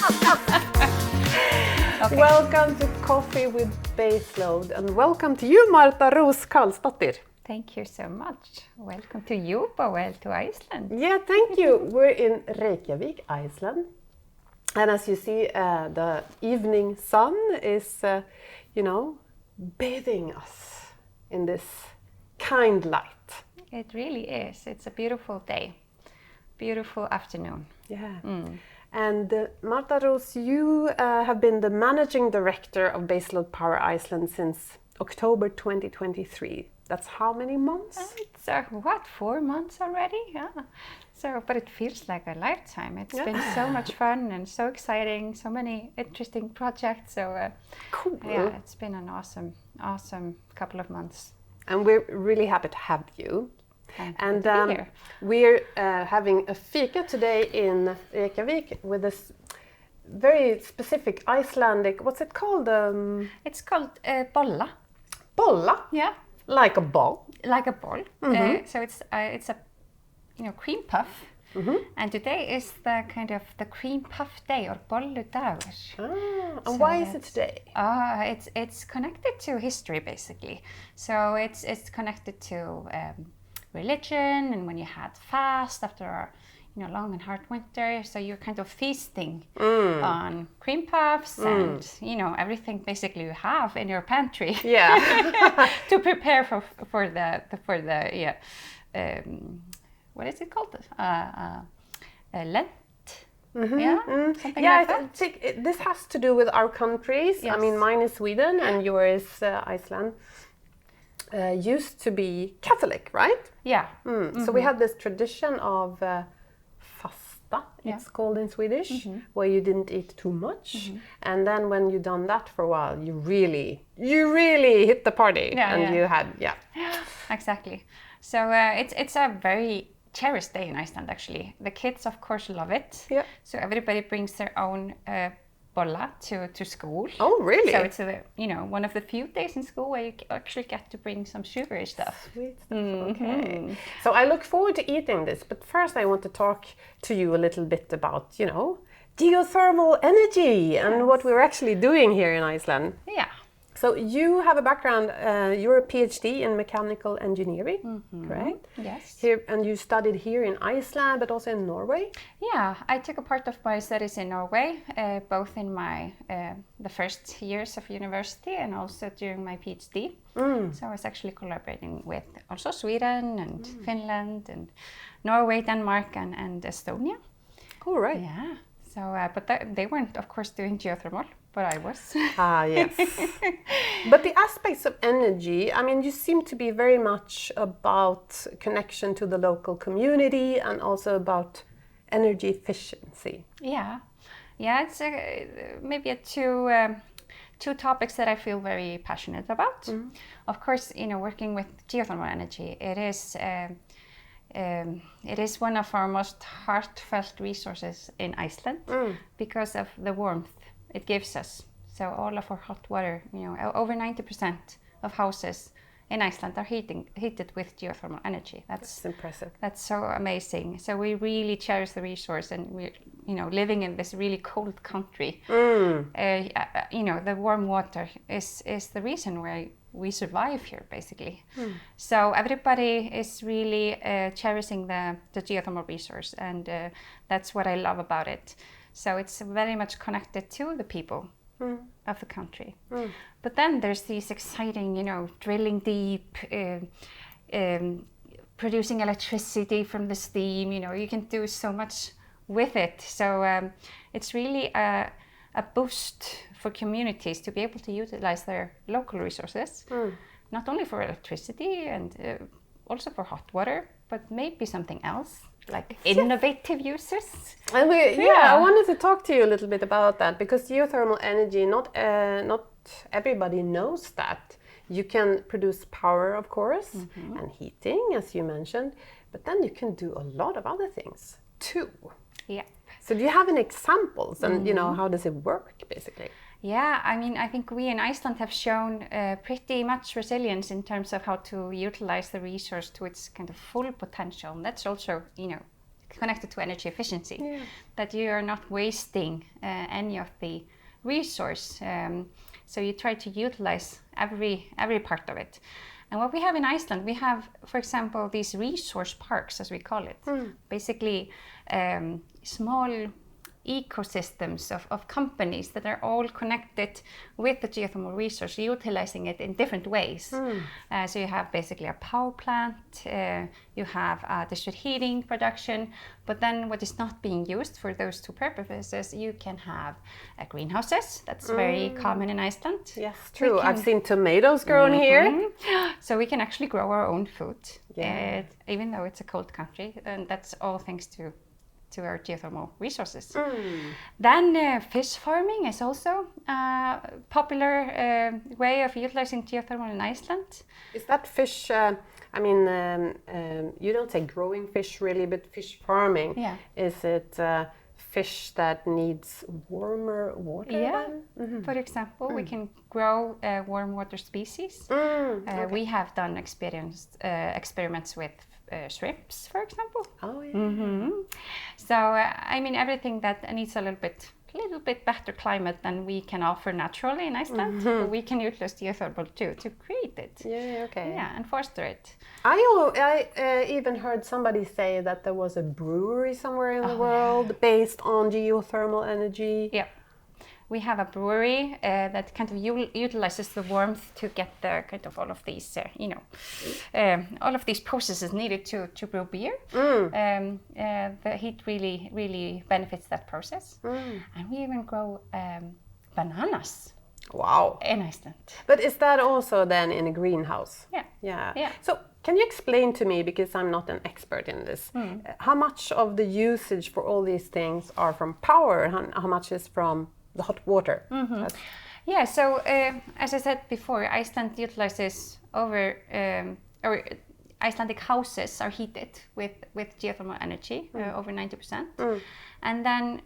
Okay. Welcome to Coffee with Baseload, and welcome to you, Marta Karlsdóttir. Thank you so much. Welcome to you, Boel, to Iceland. Yeah, thank you. We're in Reykjavik, Iceland. And as you see, the evening sun is, bathing us in this kind light. It really is. It's a beautiful day, beautiful afternoon. Yeah. And Marta, you have been the managing director of Baseload Power Iceland since October 2023. That's how many months? It's 4 months already? Yeah. So, but it feels like a lifetime. It's been so much fun and so exciting. So many interesting projects. So, cool. Yeah, it's been an awesome couple of months. And we're really happy to have you. And we're having a fika today in Reykjavik with this very specific Icelandic. What's it called? It's called bolla. Bolla. Yeah. Like a ball. Like a ball. Mm-hmm. So it's a cream puff. Mm-hmm. And today is the kind of the cream puff day or bolludagur. And why is it today? It's connected to history basically. So it's connected to religion, and when you had fast after a long and hard winter, so you're kind of feasting on cream puffs and everything basically you have in your pantry. Yeah. To prepare for the what is it called? Lent. Mm-hmm. Yeah. Something like that. I think this has to do with our countries. Yes. I mean, mine is Sweden and yours is Iceland. Used to be Catholic, right? Yeah. Mm. So we have this tradition of fasta, it's called in Swedish, where you didn't eat too much, and then when you've done that for a while, you really hit the party, you had Exactly. So it's a very cherished day in Iceland. Actually, the kids of course love it. Yeah. So everybody brings their own bolla to school. Oh, really? So it's one of the few days in school where you actually get to bring some sugary stuff. Sweet stuff. Okay. So I look forward to eating this, but first I want to talk to you a little bit about geothermal energy and what we're actually doing here in Iceland. Yeah. So you have a background, you're a PhD in mechanical engineering, correct? Yes. Here, and you studied here in Iceland, but also in Norway? Yeah, I took a part of my studies in Norway, both in my the first years of university and also during my PhD. So I was actually collaborating with also Sweden and Finland and Norway, Denmark and Estonia. Cool, right? Yeah. So, but they weren't, of course, doing geothermal, but I was. Yes. But the aspects of energy, I mean, you seem to be very much about connection to the local community and also about energy efficiency. Yeah. It's maybe two topics that I feel very passionate about. Of course, working with geothermal energy, it is one of our most heartfelt resources in Iceland because of the warmth it gives us. So all of our hot water, over 90% of houses in Iceland are heated with geothermal energy. That's impressive. That's so amazing. So we really cherish the resource, and we're living in this really cold country. The warm water is the reason why we survive here, basically. So everybody is really cherishing the geothermal resource, and that's what I love about it. So it's very much connected to the people of the country. But then there's these exciting, drilling deep, producing electricity from the steam. You can do so much with it. So it's really a boost for communities to be able to utilize their local resources, not only for electricity and also for hot water, but maybe something else, like innovative uses. And I wanted to talk to you a little bit about that, because geothermal energy, not everybody knows that. You can produce power, of course, and heating, as you mentioned, but then you can do a lot of other things too. Yeah. So do you have any examples, and how does it work, basically? Yeah, I mean, I think we in Iceland have shown pretty much resilience in terms of how to utilize the resource to its kind of full potential. And that's also, connected to energy efficiency, that you are not wasting any of the resource. So you try to utilize every part of it. And what we have in Iceland, we have, for example, these resource parks, as we call it. Basically, small ecosystems of companies that are all connected with the geothermal resource, utilizing it in different ways. So you have basically a power plant, you have district heating production, but then what is not being used for those two purposes, you can have greenhouses. That's very common in Iceland. Yes, true. I've seen tomatoes grown here. So we can actually grow our own food, even though it's a cold country, and that's all thanks to our geothermal resources. Then fish farming is also a popular way of utilizing geothermal in Iceland. Is that fish, you don't say growing fish really, but fish farming. Yeah. Is it fish that needs warmer water? Yeah, for example, we can grow warm water species. We have done experiments with shrimps, for example. Oh yeah. So everything that needs a little bit better climate than we can offer naturally in Iceland, but we can utilize geothermal too to create it. Yeah, okay. Yeah, and foster it. I even heard somebody say that there was a brewery somewhere in the world based on geothermal energy. Yeah. We have a brewery that kind of utilizes the warmth to get the kind of all of these, all of these processes needed to brew beer. The heat really benefits that process. And we even grow bananas. Wow. In Iceland. But is that also then in a greenhouse? Yeah. So can you explain to me, because I'm not an expert in this, how much of the usage for all these things are from power and how much is from the hot water? Yeah, so as I said before, Iceland utilizes or Icelandic houses are heated with geothermal energy, over 90%. And then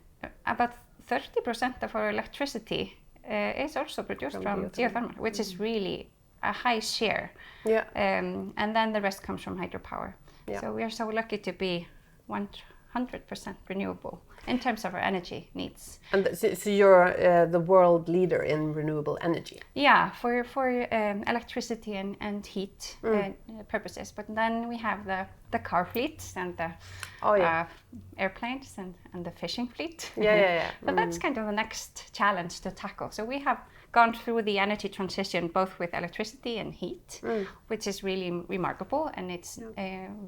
about 30% of our electricity is also produced from geothermal, which is really a high share. Yeah. And then the rest comes from hydropower. Yeah. So we are so lucky to be 100% renewable in terms of our energy needs. And so you're the world leader in renewable energy? Yeah, for electricity and heat purposes. But then we have the car fleets and the airplanes and the fishing fleet. Yeah. But that's kind of the next challenge to tackle. So we have gone through the energy transition both with electricity and heat, which is really remarkable, and it's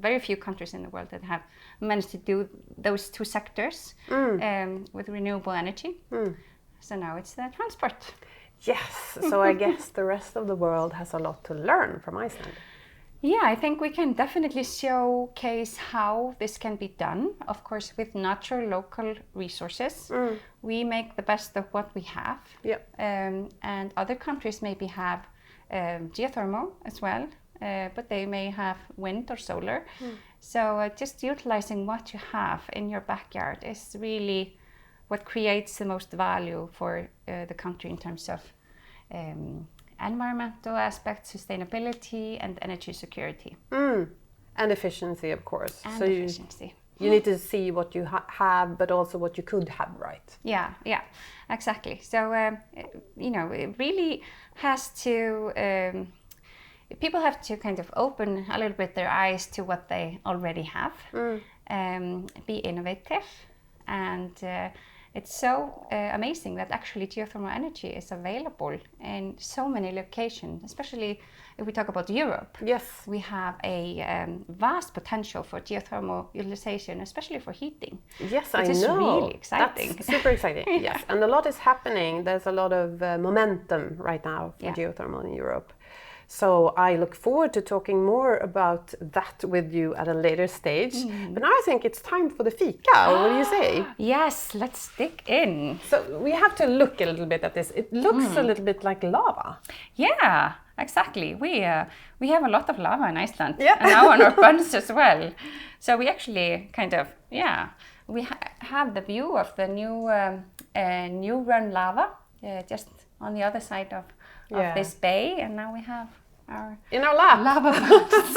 very few countries in the world that have managed to do those two sectors with renewable energy. So now it's the transport. Yes, so I guess the rest of the world has a lot to learn from Iceland. Yeah, I think we can definitely showcase how this can be done, of course, with natural local resources. We make the best of what we have. Yep. And other countries maybe have geothermal as well, but they may have wind or solar. So just utilizing what you have in your backyard is really what creates the most value for the country in terms of environmental aspects, sustainability, and energy security. And efficiency, of course. And efficiency. You need to see what you have, but also what you could have, right? Yeah, exactly. So, it really has to, people have to kind of open a little bit their eyes to what they already have, be innovative, and it's so amazing that actually geothermal energy is available in so many locations, especially if we talk about Europe. Yes. We have a vast potential for geothermal utilization, especially for heating. Yes, I know. Which is really exciting. That's super exciting, yes. And a lot is happening. There's a lot of momentum right now for geothermal in Europe. So I look forward to talking more about that with you at a later stage. But now I think it's time for the fika. What do you say? Yes, let's dig in. So we have to look a little bit at this. It looks a little bit like lava. Yeah, exactly. We have a lot of lava in Iceland, and now on our buns as well. So we actually kind of, we have the view of the new run lava just on the other side of this bay, and now we have in our lap. lava boats.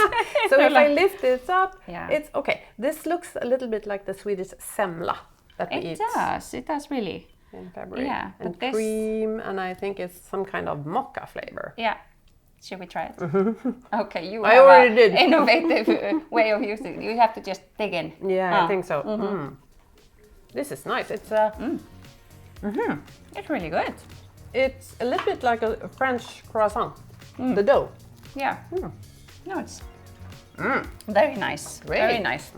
So if I lift this up, Yeah. it's okay. This looks a little bit like the Swedish semla that we eat. It does really. In February. Yeah, and but this- cream, and I think it's some kind of mocha flavor. Yeah. Should we try it? Okay, you I have already an did. innovative way of using it. You have to just dig in. Yeah, I think so. This is nice. It's It's really good. it's a little bit like a French croissant. The dough. Yeah. No, it's very nice. Really? Very nice.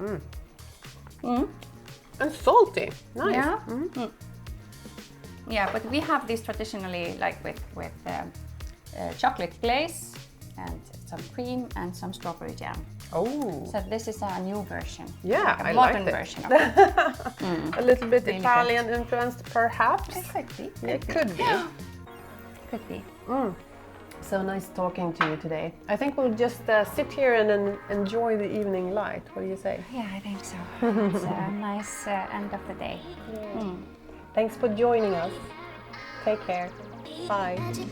And salty. Nice. Yeah. Yeah, but we have these traditionally like with chocolate glaze and some cream and some strawberry jam. Oh. So this is a new version. Yeah, like a I modern like it. version of it. A little bit Really Italian influenced, perhaps. It could be. It could be. Could be. So nice talking to you today. I think we'll just sit here and enjoy the evening light. What do you say? Yeah, I think so. It's a nice end of the day. Thanks for joining us. Take care. Bye. Magic.